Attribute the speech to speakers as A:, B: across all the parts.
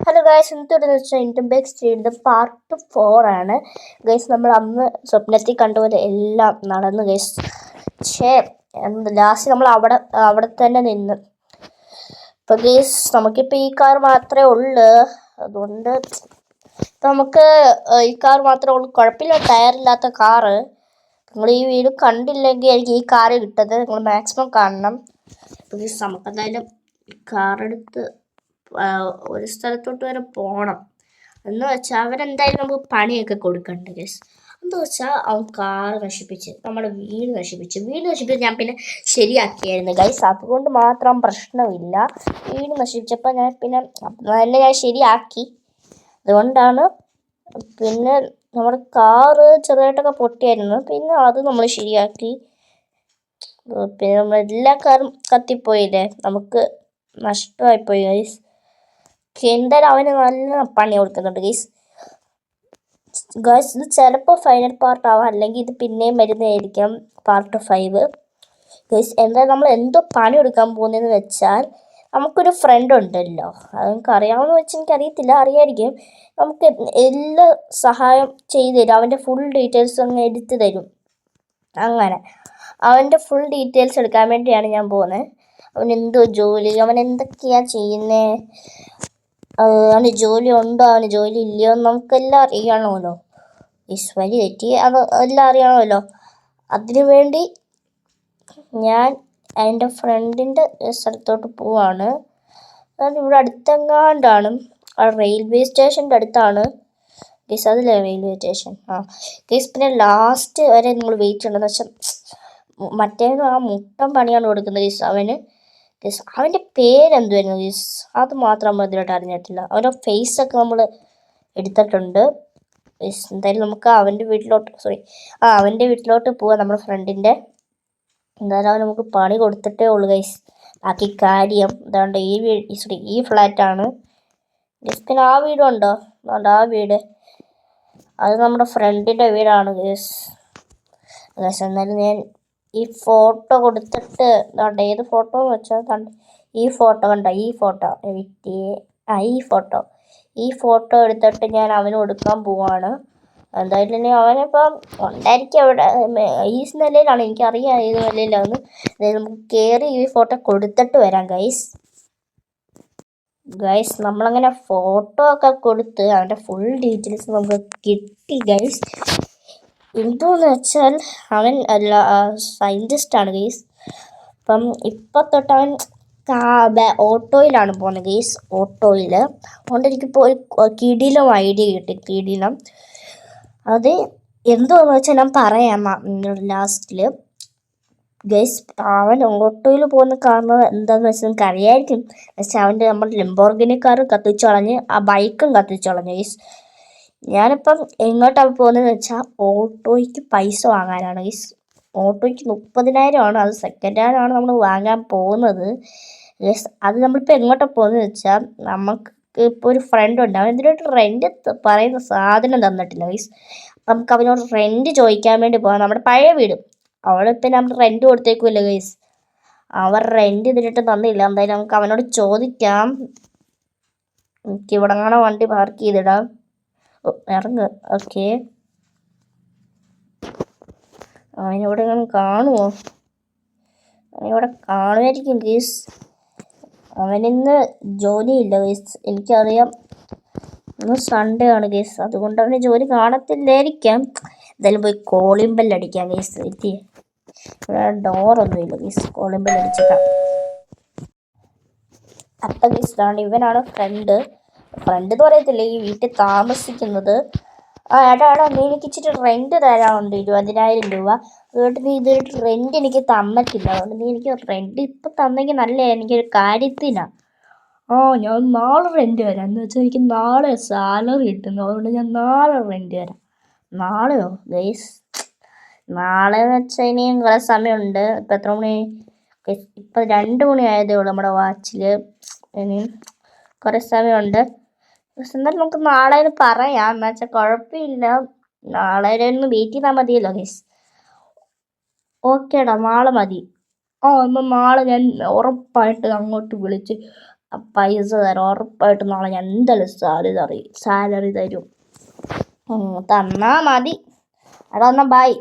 A: Hello guys, എന്തുണ്ടെന്ന് വെച്ചാൽ income back സ്റ്റേഡിൻ്റെ part 4 ആണ് guys. നമ്മൾ അന്ന് സ്വപ്നത്തിൽ കണ്ടുപോലെ എല്ലാം നടന്നു ഗൈസ്. പക്ഷേ ലാസ്റ്റ് നമ്മൾ അവിടെ തന്നെ നിന്ന്. ഇപ്പം ഗൈസ് നമുക്കിപ്പോൾ ഈ കാർ മാത്രമേ ഉള്ളൂ. അതുകൊണ്ട് നമുക്ക് ഈ കാർ മാത്രമേ ഉള്ളൂ. കുഴപ്പമില്ല, ടയറില്ലാത്ത കാറ്. നിങ്ങൾ ഈ വീഡിയോ കണ്ടില്ലെങ്കിൽ എനിക്ക് ഈ കാറ് കിട്ടത് നിങ്ങൾ മാക്സിമം കാണണം. ഗൈസ് നമുക്കെന്തായാലും കാറെടുത്ത് ഒരു സ്ഥലത്തോട്ട് വരെ പോകണം. എന്ന് വെച്ചാൽ അവരെന്തായാലും നമുക്ക് പണിയൊക്കെ കൊടുക്കണ്ട ഗൈസ്. എന്ന് വെച്ചാൽ അവൻ കാറ് നശിപ്പിച്ച് നമ്മുടെ വീട് നശിപ്പിച്ച് ഞാൻ പിന്നെ ശരിയാക്കിയായിരുന്നു ഗൈസ്. അതുകൊണ്ട് മാത്രം പ്രശ്നമില്ല. വീട് നശിപ്പിച്ചപ്പോൾ ഞാൻ ശരിയാക്കി. അതുകൊണ്ടാണ്. പിന്നെ നമ്മുടെ കാറ് ചെറുതായിട്ടൊക്കെ പൊട്ടിയായിരുന്നു. പിന്നെ അത് നമ്മൾ ശരിയാക്കി. പിന്നെ നമ്മൾ എല്ലാ കാറും കത്തിപ്പോയില്ലേ, നമുക്ക് നഷ്ടമായിപ്പോയി ഗൈസ്. എന്തായാലും അവന് നല്ല പണി കൊടുക്കുന്നുണ്ട് ഗൈസ്. ഇത് ചിലപ്പോൾ ഫൈനൽ പാർട്ട് ആവാം, അല്ലെങ്കിൽ ഇത് പിന്നെയും വരുന്നതായിരിക്കാം പാർട്ട് 5 ഗൈസ്. എന്തായാലും നമ്മൾ എന്തോ പണി കൊടുക്കാൻ പോകുന്നതെന്ന് വെച്ചാൽ, നമുക്കൊരു ഫ്രണ്ട് ഉണ്ടല്ലോ, അത് നമുക്ക് അറിയാമെന്ന് വെച്ചാൽ എനിക്കറിയത്തില്ല, അറിയായിരിക്കും. നമുക്ക് എല്ലാ സഹായം ചെയ്തു തരും. അവൻ്റെ ഫുൾ ഡീറ്റെയിൽസ് അങ്ങ് എടുത്തു തരും. അങ്ങനെ അവൻ്റെ ഫുൾ ഡീറ്റെയിൽസ് എടുക്കാൻ വേണ്ടിയാണ് ഞാൻ പോകുന്നത്. അവൻ എന്തോ ജോലി, അവൻ എന്തൊക്കെയാണ് ചെയ്യുന്നത്, അവന് ജോലി ഉണ്ടോ, അവന് ജോലി ഇല്ലയോ എന്ന് നമുക്കെല്ലാം അറിയണമല്ലോ. വഴി തെറ്റി അത് എല്ലാം അറിയണമല്ലോ. അതിനു വേണ്ടി ഞാൻ എൻ്റെ ഫ്രണ്ടിൻ്റെ സ്ഥലത്തോട്ട് പോവാണ്. അത് ഇവിടെ അടുത്തെങ്ങാണ്ടാണ്, റെയിൽവേ സ്റ്റേഷൻ്റെ അടുത്താണ് ഗൈസ്. അതില്ലേ റെയിൽവേ സ്റ്റേഷൻ? ഗൈസ് പിന്നെ ലാസ്റ്റ് വരെ നിങ്ങൾ വെയിറ്റ് ചെയ്യണമെന്ന് വെച്ചാൽ മറ്റേന്ന് ആ മുട്ടം പണിയാണ് കൊടുക്കുന്നത് ഗൈസ്. അവൻ്റെ പേരെന്തുവായിരുന്നു ഗൈസ്, അത് മാത്രം നമ്മൾ ഇതിലോട്ട് അറിഞ്ഞിട്ടില്ല. അവൻ്റെ ഫേസൊക്കെ നമ്മൾ എടുത്തിട്ടുണ്ട് ഗൈസ്. എന്തായാലും നമുക്ക് അവൻ്റെ വീട്ടിലോട്ട് പോവാം, നമ്മുടെ ഫ്രണ്ടിൻ്റെ. എന്തായാലും അവൻ നമുക്ക് പണി കൊടുത്തിട്ടേ ഉള്ളൂ ഗൈസ്. ബാക്കി കാര്യം എന്താണ്ട് ഈ ഫ്ലാറ്റാണ് ഗൈസ്. പിന്നെ ആ വീടുണ്ടോ, അതുകൊണ്ട് ആ വീട് അത് നമ്മുടെ ഫ്രണ്ടിൻ്റെ വീടാണ് ഗൈസ്. എന്നാലും ഞാൻ ഈ ഫോട്ടോ കൊടുത്തിട്ട് ഏത് ഫോട്ടോ എന്ന് വെച്ചാൽ ഈ ഫോട്ടോ കണ്ട, ഈ ഫോട്ടോ എടുത്തിട്ട് ഞാൻ അവന് കൊടുക്കാൻ പോവാണ്. എന്തായാലും അവനിപ്പം ഉണ്ടായിരിക്കും അവിടെ ഈ നിലയിലാണ്, എനിക്കറിയാം ഏത് നിലയിലാണെന്ന്. അതായത് നമുക്ക് കയറി ഈ ഫോട്ടോ കൊടുത്തിട്ട് വരാം ഗൈസ്. നമ്മളങ്ങനെ ഫോട്ടോ ഒക്കെ കൊടുത്ത് അവൻ്റെ ഫുൾ ഡീറ്റെയിൽസ് നമുക്ക് കിട്ടി ഗൈസ്. എന്തോന്ന് വെച്ചാൽ അവൻ സയൻറ്റിസ്റ്റാണ് ഗൈസ്. അപ്പം ഇപ്പം തൊട്ട് അവൻ ഓട്ടോയിലാണ് പോകുന്നത് ഗൈസ്. അതുകൊണ്ട് എനിക്കിപ്പോൾ ഒരു കിടിലം ഐഡിയ കിട്ടി. അത് എന്തോന്ന് വെച്ചാൽ ഞാൻ പറയാം ലാസ്റ്റിൽ ഗൈസ്. അവൻ ഓട്ടോയിൽ പോകുന്ന കാരണം എന്താണെന്ന് വെച്ചാൽ നിങ്ങൾക്ക് അറിയായിരിക്കും. പക്ഷെ അവൻ്റെ നമ്മുടെ ലംബോർഗിനി കാർ കത്തിച്ചു കളഞ്ഞ്, ആ ബൈക്കും കത്തിച്ചു കളഞ്ഞു ഗൈസ്. ഞാനിപ്പം എങ്ങോട്ടാണ് പോകുന്നതെന്ന് വെച്ചാൽ ഓട്ടോയ്ക്ക് പൈസ വാങ്ങാനാണ് ഗൈസ്. ഓട്ടോയ്ക്ക് 30,000 അത് സെക്കൻഡ് ഹാൻഡ് ആണ് നമ്മൾ വാങ്ങാൻ പോകുന്നത് ഗൈസ്. അത് നമ്മളിപ്പോൾ എങ്ങോട്ടാണ് പോകുന്നതെന്ന് വെച്ചാൽ, നമുക്ക് ഇപ്പോൾ ഒരു ഫ്രണ്ട് ഉണ്ട്, അവൻ ഇതിനായിട്ട് റെൻറ്റ് പറയുന്ന സാധനം തന്നിട്ടില്ല ഗൈസ്. നമുക്ക് അവനോട് റെൻറ്റ് ചോദിക്കാൻ വേണ്ടി പോകാം. നമ്മുടെ പഴയ വീട് അവളിപ്പോൾ നമ്മൾ റെൻറ്റ് കൊടുത്തേക്കുമല്ലോ ഗൈസ്. അവർ റെൻറ്റ് ഇതിനായിട്ട് തന്നില്ല. എന്തായാലും നമുക്ക് അവനോട് ചോദിക്കാം. എനിക്ക് ഇവിടെ കാണാൻ വണ്ടി പാർക്ക് ചെയ്തിടാം. ഇറങ്ങ്. ഓക്കെ, അവനിവിടെ എങ്ങനെ കാണുമോ? അവനിവിടെ കാണുമായിരിക്കും ഗീസ്. അവനിന്ന് ജോലിയില്ല ഗീസ്, എനിക്കറിയാം. ഇന്ന് സൺഡേ ആണ് ഗീസ്, അതുകൊണ്ട് അവന് ജോലി കാണത്തില്ലായിരിക്കാം. എന്തായാലും പോയി കോളിംഗ് ബെൽ അടിക്കാം ഗീസ്. ഇവിടെ ഡോറൊന്നുമില്ല ഗീസ്, കോളിംഗ് ബെൽ അടിച്ചേക്കാം. അപ്പം ഗീസ് ഇവനാണ് ഫ്രണ്ട് എന്ന് പറയത്തില്ല, ഈ വീട്ടിൽ താമസിക്കുന്നത്. എടാ നീ എനിക്ക് ഇച്ചിരി റെൻറ്റ് തരാനുണ്ട്, 20,000 രൂപ. അതുകൊണ്ട് നീ ഇതൊരു റെൻറ്റ് എനിക്ക് തന്നിട്ടില്ല. അതുകൊണ്ട് നീ എനിക്ക് റെൻറ്റ് ഇപ്പം തന്നെങ്കിൽ നല്ല, എനിക്കൊരു കാര്യത്തിനാണ്. ഞാൻ നാളെ റെൻറ്റ് തരാം. എന്ന് വെച്ചാൽ എനിക്ക് നാളെ സാലറി കിട്ടുന്നു. അതുകൊണ്ട് ഞാൻ നാളെ റെൻറ്റ് തരാം. നാളെയോ ഗൈസ്? നാളെ എന്ന് വെച്ചാൽ ഇനിയും കുറേ സമയമുണ്ട്. ഇപ്പം എത്ര മണി? ഇപ്പം 2 മണി ആയതേ ഉള്ളൂ നമ്മുടെ വാച്ചിൽ. ഇനിയും കുറേ സമയമുണ്ട്. എന്നാലും നമുക്ക് നാളെ പറയാം. എന്ന് വെച്ചാൽ കുഴപ്പമില്ല, നാളെ ഒന്ന് വെയിറ്റ് ചെയ്താൽ മതിയല്ലോ ഗൈസ്. ഓക്കേടാ, നാളെ മതി. എന്നാൽ നാളെ ഞാൻ ഉറപ്പായിട്ട് അങ്ങോട്ട് വിളിച്ച് ആ പൈസ തരാം, ഉറപ്പായിട്ടും നാളെ ഞാൻ എന്തായാലും സാലറി തരും. തന്നാ മതി. എടാ എന്നാ ബായ്.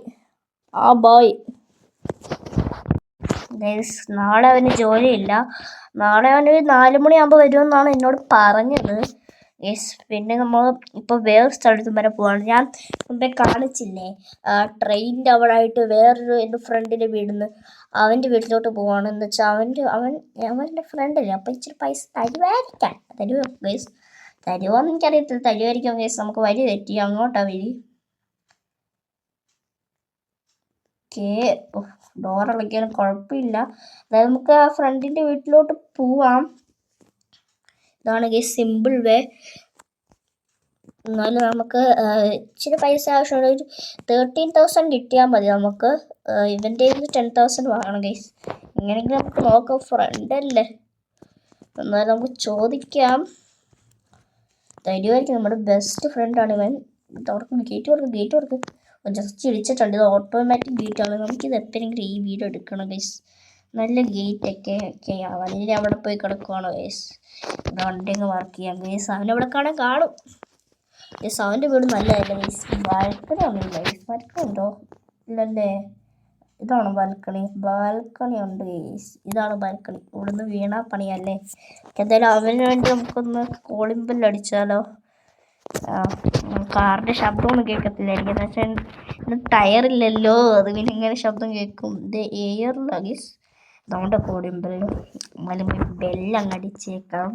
A: ആ ബായ്. നാളെ അവന് ജോലിയില്ല. നാളെ അവന് 4 മണിയാകുമ്പോൾ വരുമെന്നാണ് എന്നോട് പറഞ്ഞത്. പിന്നെ നമ്മൾ ഇപ്പോൾ വേറെ സ്ഥലത്ത് വരെ പോവാണ്. ഞാൻ മുമ്പേ കാണിച്ചില്ലേ ട്രെയിനിൻ്റെ അവിടെ ആയിട്ട് വേറൊരു എൻ്റെ ഫ്രണ്ടിൻ്റെ വീടിന്ന് അവൻ്റെ വീട്ടിലോട്ട് പോവാണ്. എന്ന് വെച്ചാൽ അവൻ്റെ ഫ്രണ്ടല്ലേ, അപ്പം ഇച്ചിരി പൈസ തരുമായിരിക്കാം. തരുമോയെന്ന് എനിക്കറിയത്തില്ല. തരുമായിരിക്കാം ഗൈസ്. നമുക്ക് വഴി തെറ്റി, അങ്ങോട്ടാണ് വഴി. ഡോറടയ്ക്കാനും കുഴപ്പമില്ല. അതായത് നമുക്ക് ആ ഫ്രണ്ടിൻ്റെ വീട്ടിലോട്ട് പോവാം. ഇതാണ് ഗൈസ് സിമ്പിൾ വേ. എന്നാലും നമുക്ക് ഇച്ചിരി പൈസ ആവശ്യമുള്ള ഒരു 13,000 കിട്ടിയാൽ മതി. നമുക്ക് ഇവൻ്റെ 10,000 വാങ്ങണം ഗൈസ്. എങ്ങനെയെങ്കിലും നമുക്ക് നോക്കാം, ഫ്രണ്ടല്ലേ. എന്നാലും നമുക്ക് ചോദിക്കാം. തരുമായിരിക്കും. നമ്മുടെ ബെസ്റ്റ് ഫ്രണ്ടാണ് ഇവൻ. ഗേറ്റ് കൊടുക്കും. ജസ്റ്റ് ഇടിച്ചിട്ടുണ്ട്. ഇത് ഓട്ടോമാറ്റിക് ഗേറ്റാണ്. നമുക്കിത് എപ്പോഴെങ്കിലും ഈ വീഡിയോ എടുക്കണം ഗൈസ്. നല്ല ഗേറ്റൊക്കെ വലിയ അവിടെ പോയി കിടക്കുവാണോ ഗൈസ്. വണ്ടി അങ്ങ് വർക്ക് ചെയ്യാം ഗൈസ്. അവനവിടെ കാണും ഗൈസ്. അവൻ്റെ വീട് നല്ലതല്ല ഗൈസ്. ബാൽക്കണി ഒന്നുമില്ല ഗൈസ്. ബാൽക്കണി ഉണ്ടോ? ഇല്ലല്ലേ. ഇതാണ് ബാൽക്കണി ഉണ്ട് ഗൈസ്. ഇതാണ് ബാൽക്കണി. ഇവിടുന്ന് വീണാ പണിയല്ലേ. എന്തായാലും അവന് വേണ്ടി നമുക്കൊന്ന് കോളിംഗ് ബെൽ അടിച്ചാലോ. കാറിൻ്റെ ശബ്ദമൊന്നും കേൾക്കത്തില്ലായിരിക്കും. എന്ന് വെച്ചാൽ ഇന്ന് ടയറില്ലല്ലോ, അത് പിന്നെ ഇങ്ങനെ ശബ്ദം കേൾക്കും. ഇത് എയറിലാണ് ഗൈസ്. അതുകൊണ്ട് കോളിംഗ് ബെല്ലങ്ങ് അടിച്ചേക്കാം.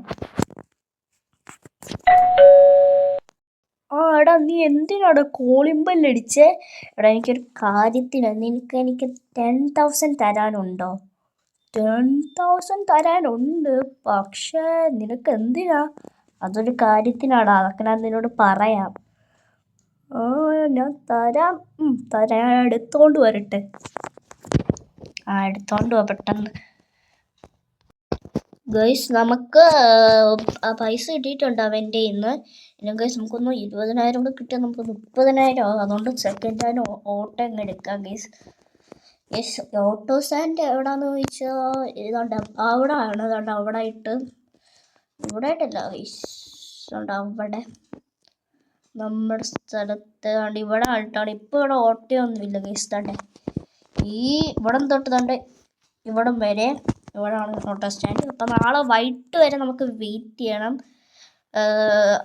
A: എടാ നീ എന്തിനാടാ കോളിംഗ് ബെല്ലടിച്ചേ? എടാ എനിക്കൊരു കാര്യത്തിനാണ്. എനിക്ക് 10,000 തരാനുണ്ടോ? 10,000 തരാനുണ്ട്, പക്ഷേ നിനക്ക് എന്തിനാ? അതൊരു കാര്യത്തിനാടാ. അതൊക്കെ ഞാൻ നിന്നോട് പറയാം. ഞാൻ തരാം. എടുത്തോണ്ട് വരട്ടെ. എടുത്തോണ്ട് പോ പെട്ടെന്ന്. ഗൈസ് നമുക്ക് പൈസ കിട്ടിയിട്ടുണ്ട് അവൻ്റെ ഇന്ന്. പിന്നെ ഗൈസ് നമുക്കൊന്ന് 20,000 കൂടെ കിട്ടിയാൽ നമുക്ക് 30,000 ആവും. അതുകൊണ്ട് സെക്കൻഡ് ഹാൻഡ് ഓട്ടോ അങ്ങ് എടുക്കാം ഗൈസ്. ഓട്ടോ സ്റ്റാൻഡ് എവിടെയാണെന്ന് ചോദിച്ചാൽ ഇതുണ്ട്, അവിടെ ആണ്. അതുകൊണ്ട് അവിടെ ആയിട്ടല്ല ഗൈസ്. അതുകൊണ്ട് അവിടെ നമ്മുടെ സ്ഥലത്ത് ഇവിടെ ആയിട്ടാണ്. ഇപ്പോൾ ഇവിടെ ഓട്ടോ ഒന്നുമില്ല ഗൈസ്. തന്നെ ഇവിടം തൊട്ട് ഇവിടം വരെ ഇവിടെയാണ് ഓട്ടോ സ്റ്റാൻഡ്. അപ്പം നാളെ വൈകിട്ട് വരെ നമുക്ക് വെയിറ്റ് ചെയ്യണം.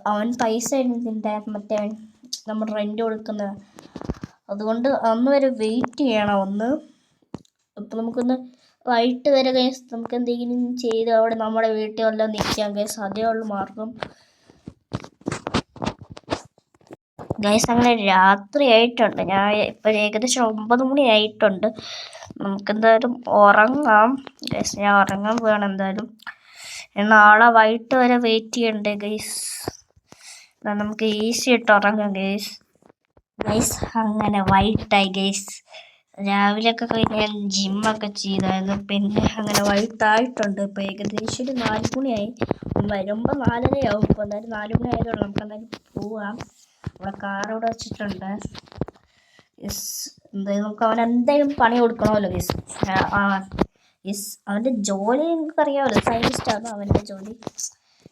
A: അവൻ പൈസ ഇതിൻ്റെ മറ്റേ നമ്മൾ റെൻ്റ് കൊടുക്കുന്നത്, അതുകൊണ്ട് അന്ന് വരെ വെയിറ്റ് ചെയ്യണം ഒന്ന്. അപ്പം നമുക്കൊന്ന് വൈകിട്ട് വരെ ഗൈസ് നമുക്ക് എന്തെങ്കിലും ചെയ്ത് അവിടെ നമ്മുടെ വീട്ടിൽ വല്ലതും നിൽക്കാം ഗൈസ്. അതേ ഉള്ളു മാർഗം ഗൈസ്. അങ്ങനെ രാത്രി ആയിട്ടുണ്ട്. ഞാൻ ഇപ്പോൾ ഏകദേശം 9 മണി ആയിട്ടുണ്ട്. നമുക്കെന്തായാലും ഉറങ്ങാം ഗൈസ്. ഞാൻ ഉറങ്ങാൻ പോവാണ് എന്തായാലും. നാളെ വൈകിട്ട് വരെ വെയിറ്റ് ചെയ്യണ്ടേ ഗൈസ്. നമുക്ക് ഈസി ആയിട്ട് ഉറങ്ങാം ഗൈസ്. അങ്ങനെ വൈകിട്ടായി ഗൈസ്. രാവിലെയൊക്കെ കഴിഞ്ഞ് ഞാൻ ജിമ്മൊക്കെ ചെയ്തായിരുന്നു. പിന്നെ അങ്ങനെ വൈകിട്ടായിട്ടുണ്ട്. ഇപ്പോൾ ഏകദേശം ഒരു 4 മണിയായി. വരുമ്പോൾ 4:30 ആവും. ഇപ്പോൾ എന്തായാലും 4 മണി ആയതുള്ളൂ. നമുക്ക് എന്തായാലും പോവാം. ഇവിടെ കാറിവിടെ വെച്ചിട്ടുണ്ട്. എന്തായാലും നമുക്ക് അവനെന്തായാലും പണി കൊടുക്കണമല്ലോ ഗൈസ്. അവൻ്റെ ജോലി നിങ്ങൾക്കറിയാമല്ലോ, സയൻറ്റിസ്റ്റാണ് അവൻ്റെ ജോലി.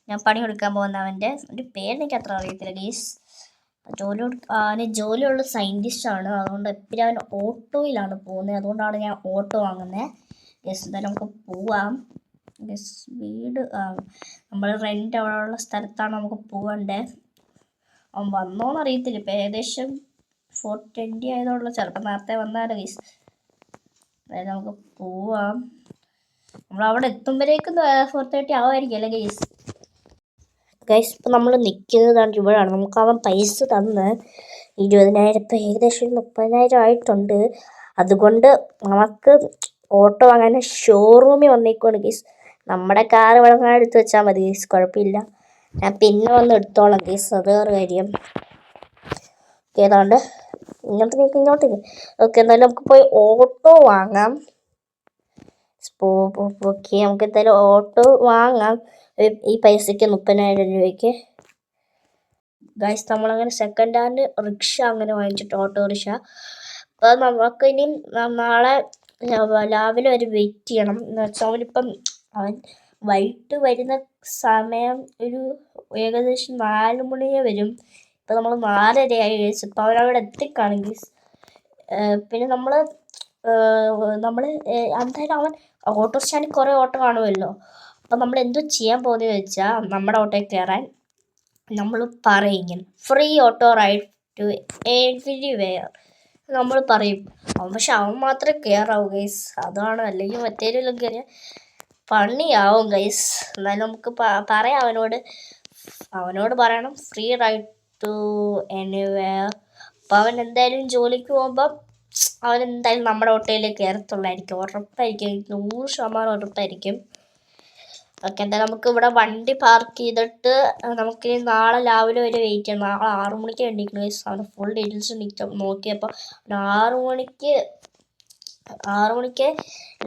A: ഞാൻ പണി കൊടുക്കാൻ പോകുന്ന അവൻ്റെ പേര് എനിക്ക് അത്ര അറിയത്തില്ല ഗൈസ്. അവന് ജോലിയുള്ള സയൻറ്റിസ്റ്റാണ്. അതുകൊണ്ട് എപ്പോഴും അവൻ ഓട്ടോയിലാണ് പോകുന്നത്. അതുകൊണ്ടാണ് ഞാൻ ഓട്ടോ വാങ്ങുന്നത് ഗൈസ്. എന്തായാലും നമുക്ക് പോവാം ഗൈസ്. വീട് നമ്മൾ റെൻ്റ് അവിടെയുള്ള സ്ഥലത്താണ് നമുക്ക് പോകേണ്ടത്. അവൻ വന്നോന്ന് അറിയത്തില്ല. ഇപ്പം ഏകദേശം 4:20 ആയതുള്ളൂ. ചിലപ്പോൾ നേരത്തെ വന്നാലോ ഗൈസ്. അതായത് നമുക്ക് പോവാം. നമ്മളവിടെ എത്തുമ്പോഴേക്കും 4:30 ആവുമായിരിക്കും അല്ലേ ഗൈസ്. ഇപ്പം നമ്മൾ നിൽക്കുന്നതാണ് ഇവിടെയാണ്. നമുക്ക് അവൻ പൈസ തന്ന് 20,000, ഇപ്പം ഏകദേശം 30,000 ആയിട്ടുണ്ട്. അതുകൊണ്ട് നമുക്ക് ഓട്ടോ വാങ്ങാൻ ഷോറൂമിൽ വന്നേക്കുവാണ് ഗൈസ്. നമ്മുടെ കാർ ഇവിടെ എടുത്ത് വെച്ചാൽ മതി ഗൈസ്, കുഴപ്പമില്ല. ഞാൻ പിന്നെ വന്ന് എടുത്തോളാം ഗൈസ്, അത് വേറെ കാര്യം. ഏതാണ്ട് ഇങ്ങോട്ടേക്ക്. ഓക്കെ, എന്തായാലും നമുക്ക് പോയി ഓട്ടോ വാങ്ങാം. ഓക്കെ, നമുക്ക് എന്തായാലും ഓട്ടോ വാങ്ങാം. ഈ പൈസയ്ക്ക് 30,000 രൂപയ്ക്ക് ഗൈസ്. നമ്മളങ്ങനെ സെക്കൻഡ് ഹാൻഡ് റിക്ഷ അങ്ങനെ വാങ്ങിച്ചിട്ട്, ഓട്ടോറിക്ഷ. അപ്പോൾ നമുക്ക് ഇനി നാളെ രാവിലെ വരെ വെയിറ്റ് ചെയ്യണം. എന്ന് വെച്ചാൽ അവൻ വൈകിട്ട് വരുന്ന സമയം ഒരു ഏകദേശം 4 മണിയെ വരും. ഇപ്പം നമ്മൾ 4:30 ഗൈസ്. ഇപ്പം അവരവിടെ എത്തിക്കാണ് ഗൈസ്. പിന്നെ നമ്മൾ എന്തായാലും അവൻ ഓട്ടോ സ്റ്റാൻഡിൽ കുറേ ഓട്ടോ കാണുമല്ലോ. അപ്പം നമ്മൾ എന്തോ ചെയ്യാൻ പോകുന്നതെന്ന് വെച്ചാൽ നമ്മുടെ ഓട്ടോയിൽ കയറാൻ നമ്മൾ പറയും free auto ride to everywhere നമ്മൾ പറയും. പക്ഷെ അവൻ മാത്രമേ കയറാവൂ ഗൈസ്. അതാണ്, അല്ലെങ്കിൽ മറ്റേതെങ്കിലും കയറിയാൽ പണിയാവും ഗൈസ്. എന്നാലും നമുക്ക് പറയാം അവനോട് പറയണം ഫ്രീ റൈഡ് ടു എനിവെയർ. അപ്പം അവൻ എന്തായാലും ജോലിക്ക് പോകുമ്പം അവൻ എന്തായാലും നമ്മുടെ ഓട്ടോയിൽ കയറത്തുള്ളായിരിക്കും, ഉറപ്പായിരിക്കും, 100% ഉറപ്പായിരിക്കും. ഓക്കെ, എന്തായാലും നമുക്ക് ഇവിടെ വണ്ടി പാർക്ക് ചെയ്തിട്ട് നമുക്ക് നാളെ രാവിലെ വരെ വെയിറ്റ് ചെയ്യണം. നാളെ 6 മണിക്ക് എണീക്കണം ഗൈസ്. അവന് ഫുൾ ഡീറ്റെയിൽസ് നോക്കിയപ്പോൾ 6 മണിക്ക്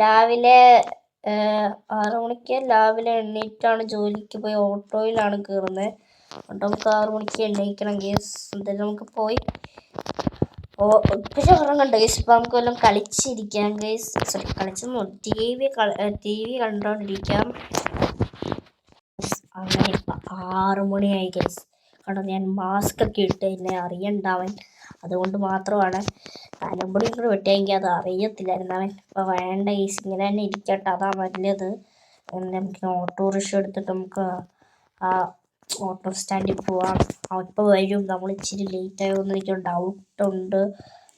A: രാവിലെ 6 മണിക്ക് എണീറ്റാണ് ജോലിക്ക് പോയി ഓട്ടോയിലാണ് കയറുന്നത്. അതുകൊണ്ട് നമുക്ക് 6 മണിക്ക് എണീക്കണം ഗൈസ്. എന്തായാലും നമുക്ക് പോയി ഇപ്പോഴും ഉറങ്ങണ്ട ഗൈസ്. ഇപ്പം നമുക്ക് വല്ലതും കളിച്ചിരിക്കാം ഗൈസ്. സോറി, കളിച്ചൊന്നും ടി വി കണ്ടോണ്ടിരിക്കാം. അങ്ങനെ ഇപ്പം 6 മണിയായി ഗൈസ്. കാരണം ഞാൻ മാസ്ക് ഒക്കെ ഇട്ട് എന്നെ അറിയണ്ടാവൻ, അതുകൊണ്ട് മാത്രമാണ്. തലമുടി കൂടെ വെട്ടിയെങ്കിൽ അത് അറിയത്തില്ലായിരുന്നു അവൻ. ഇപ്പം വേണ്ട ഗൈസ്, ഇങ്ങനെ തന്നെ ഇരിക്കട്ടെ, അതാ നല്ലത്. നമുക്ക് ഓട്ടോറിക്ഷ എടുത്തിട്ട് നമുക്ക് ആ ഓട്ടോ സ്റ്റാൻഡിൽ പോവാം. ഇപ്പോൾ വരും. നമ്മൾ ഇച്ചിരി ലേറ്റാകുമെന്ന് എനിക്ക് ഡൗട്ടുണ്ട്.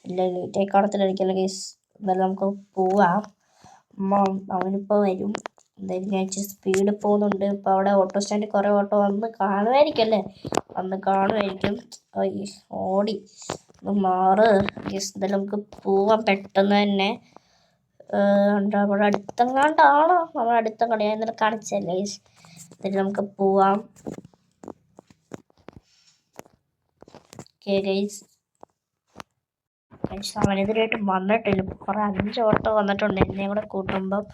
A: ഇല്ല, ലേറ്റായി കാണത്തില്ലായിരിക്കുമല്ലോ ഗൈസ്. എന്നാലും നമുക്ക് പോവാം. അവനിപ്പോൾ വരും. എന്തായാലും ഞാൻ ഇച്ചിരി സ്പീഡിൽ പോകുന്നുണ്ട്. ഇപ്പോൾ അവിടെ ഓട്ടോ സ്റ്റാൻഡിൽ കുറേ ഓട്ടോ വന്ന് കാണുമായിരിക്കും. ഓടി മാറ് ഗൈസ്. എന്തായാലും നമുക്ക് പോവാം പെട്ടെന്ന് തന്നെ. നമ്മുടെ അടുത്തെങ്ങാണ്ടാണോ? നമ്മുടെ അടുത്തെങ്ങാണ്ട് ഞാൻ ഇന്നലെ കാണിച്ചല്ലേ ഗൈസ്. എന്തായാലും നമുക്ക് പോവാം. ഗൈസ്, അവനെതിരായിട്ട് വന്നിട്ടില്ല. കുറേ 5 ഓട്ടോ വന്നിട്ടുണ്ട് എന്നെ കൂടെ കൂട്ടുമ്പം.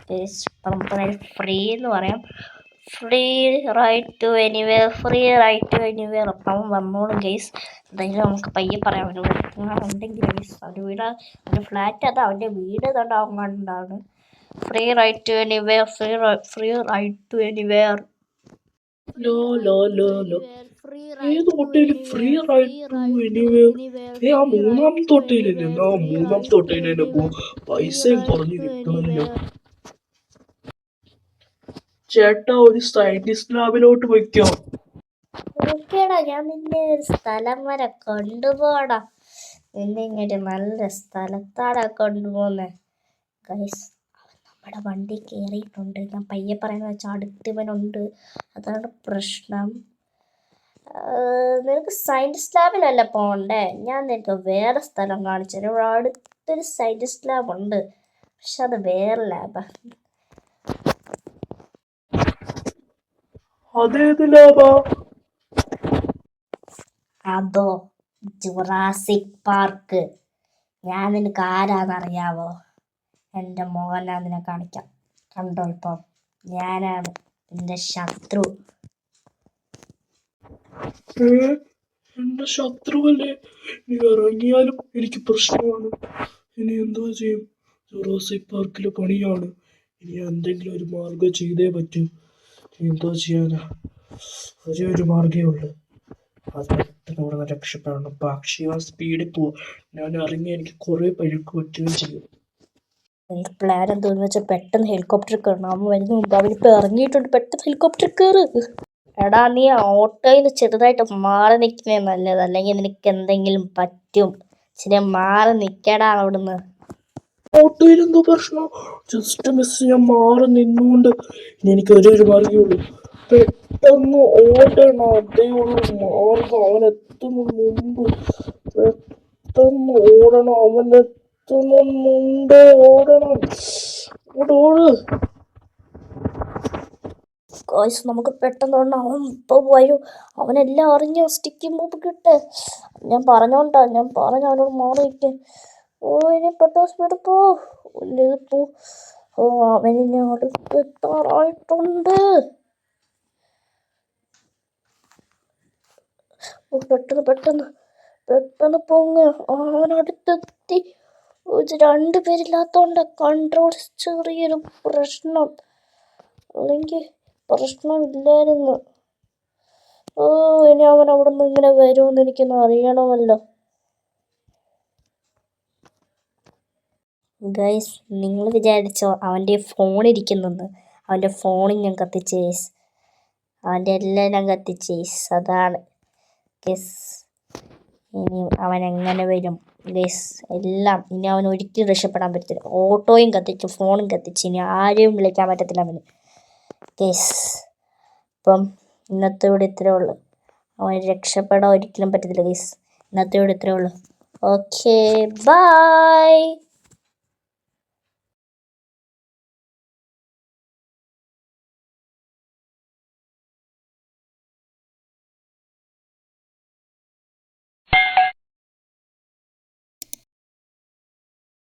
A: ഗൈസ്, ഇപ്പം നമുക്ക് ഫ്രീ എന്ന് പറയാം. Free ride to anywhere. അപ്പം അവൻ വന്നോളും ഗൈസ്. എന്തായാലും നമുക്ക് പയ്യെ പറയാം അവനോട് ഉണ്ടെങ്കിൽ ഗൈസ്. അവൻ്റെ വീട്, അവൻ്റെ ഫ്ലാറ്റ്, അത് അവൻ്റെ വീട് കണ്ടാണ്. Free ride to anywhere.
B: ഏത് ഹോട്ടലിൽ ഫ്രീ റൈഡ് ടു എനിവേർ? ആ മൂന്നാമത്തെ ഹോട്ടലില്ലേ? ആ മൂന്നാമത്തെ ഹോട്ടലിൽ തന്നെ പോ. പൈസയും കുറഞ്ഞ് കിട്ടുമല്ലോ. ചേട്ടാ, ഒരു സയന്റിസ്റ്റ് ലാബിലോട്ട് വയ്ക്കാം.
A: ഓക്കേടാ, ഞാൻ നിന്നെ ഒരു സ്ഥലം വരെ കൊണ്ടുപോടാ. നിന്നെ ഇങ്ങനെ നല്ല സ്ഥലത്താടാ കൊണ്ടുപോകുന്നത് ഗൈസ്. നമ്മുടെ വണ്ടി കയറിയിട്ടുണ്ട്. ഞാൻ പയ്യെ പറയുന്നത് വെച്ചാൽ അടുത്തവനുണ്ട്, അതാണ് പ്രശ്നം. നിനക്ക് സയൻറ്റിസ്റ്റ് ലാബിലല്ല പോകണ്ടേ? ഞാൻ നിനക്ക് വേറെ സ്ഥലം കാണിച്ചു തരാം. ഇവിടെ അടുത്തൊരു സയൻറ്റിസ്റ്റ് ലാബ് ഉണ്ട്, പക്ഷെ അത് വേറെ ലാബാണ്.
B: അതേത് ലാബാ?
A: അതോ ജുറാസിക് പാർക്ക്. ഞാൻ നിനക്ക് ആരാന്നറിയാവോ? എൻ്റെ മോഹൻലാൽ നിന്നെ കാണിക്കാം. കണ്ടോ, ഇപ്പം ഞാനാണ് നിന്റെ ശത്രു.
B: എന്റെ ശത്രുവല്ലേ? നീ ഇറങ്ങിയാലും എനിക്ക് പ്രശ്നമാണ്. ഇനി എന്തോ ചെയ്യും? ജുറാസിക് പാർക്കിലെ പണിയാണ്. ഇനി എന്തെങ്കിലും ഒരു മാർഗം ചെയ്തേ പറ്റൂ. എന്തോ ചെയ്യാനാ? ഒരേ ഒരു മാർഗമേ ഉള്ളൂ. അത് പെട്ടെന്ന് ഇവിടെ നിന്ന് രക്ഷപ്പെടണം. പക്ഷേ ആ സ്പീഡിൽ പോവാ. ഞാൻ ഇറങ്ങി എനിക്ക് കുറേ പഴുക്ക് പറ്റുകയും ചെയ്യും.
A: എനിക്ക് പ്ലാൻ എന്തോന്ന് വെച്ചാൽ പെട്ടെന്ന് ഹെലികോപ്റ്റർ കയറണം. അവൻ വരുന്ന മുമ്പ് അവനിപ്പോൾ ഇറങ്ങിയിട്ടുണ്ട്. പെട്ടെന്ന് ഹെലികോപ്റ്റർ കയറ്. എടാ, നീ ഓട്ടോയിൽ നിന്ന് ചെറുതായിട്ട് മാറി നിൽക്കുന്നേ നല്ലത്, അല്ലെങ്കിൽ നിനക്ക് എന്തെങ്കിലും പറ്റും. ഇച്ചിരി മാറി നിൽക്കടാ അവിടുന്ന്.
B: ഓട്ടോയിൽ എന്തോ പ്രശ്നം? ജസ്റ്റ് മിസ്, ഞാൻ മാറി നിന്നുകൊണ്ട്. ഇനി എനിക്ക് ഒരേ ഒരു മാർഗ്ഗമേ ഉള്ളൂ. പെട്ടെന്ന് ഓടണം, അതേ ഉള്ളൂ മാർഗം. അവനെത്തുന്ന മുമ്പ് പെട്ടെന്ന് ഓടണം. അവനെത്തുന്ന മുമ്പേ ഓടണം. ഓട്.
A: ഗോയ്സ്, നമുക്ക് പെട്ടെന്ന് ഓടണം. അവൻ ഇപ്പോൾ വരും. അവനെല്ലാം അറിഞ്ഞു. സ്റ്റിക്കി മൂവ് കിട്ട്. ഞാൻ പറഞ്ഞു അവനോട് മാറി നിൽക്കാൻ. ഇനി പെട്ടെന്ന് സ്പീഡ് പോ. അവനിനി അടുത്തെത്താറായിട്ടുണ്ട്. പെട്ടെന്ന് പോങ്ങ്. അവനടുത്തെത്തി. 2 പേരില്ലാത്തോണ്ട് കൺട്രോൾ ചെറിയൊരു പ്രശ്നം. അല്ലെങ്കിൽ പ്രശ്നമില്ലായിരുന്നു. ഓ, ഇനി അവൻ അവിടെ നിന്ന് ഇങ്ങനെ വരുമെന്ന് എനിക്കൊന്ന് അറിയണമല്ലോ. ഗൈസ്, നിങ്ങൾ വിചാരിച്ചോ അവൻ്റെ ഫോൺ ഇരിക്കുന്നെന്ന്? അവൻ്റെ ഫോണിൽ ഞാൻ കത്തിച്ച് ഗൈസ്. അവൻ്റെ എല്ലാം ഞാൻ കത്തിച്ച് ഗൈസ്. അതാണ് ഗൈസ്. ഇനി അവൻ എങ്ങനെ വരും ഗൈസ്? എല്ലാം ഇനി അവൻ ഒരിക്കലും രക്ഷപ്പെടാൻ പറ്റത്തില്ല. ഓട്ടോയും കത്തിച്ചു, ഫോണും കത്തിച്ച്, ഇനി ആരെയും വിളിക്കാൻ പറ്റത്തില്ല അവന് ഗൈസ്. അപ്പം ഇന്നത്തെ ഇത്രേ ഉള്ളൂ. അവൻ രക്ഷപ്പെടാൻ ഒരിക്കലും പറ്റത്തില്ല ഗൈസ്. ഇന്നത്തെ ഇത്രേ ഉള്ളൂ. Okay, by.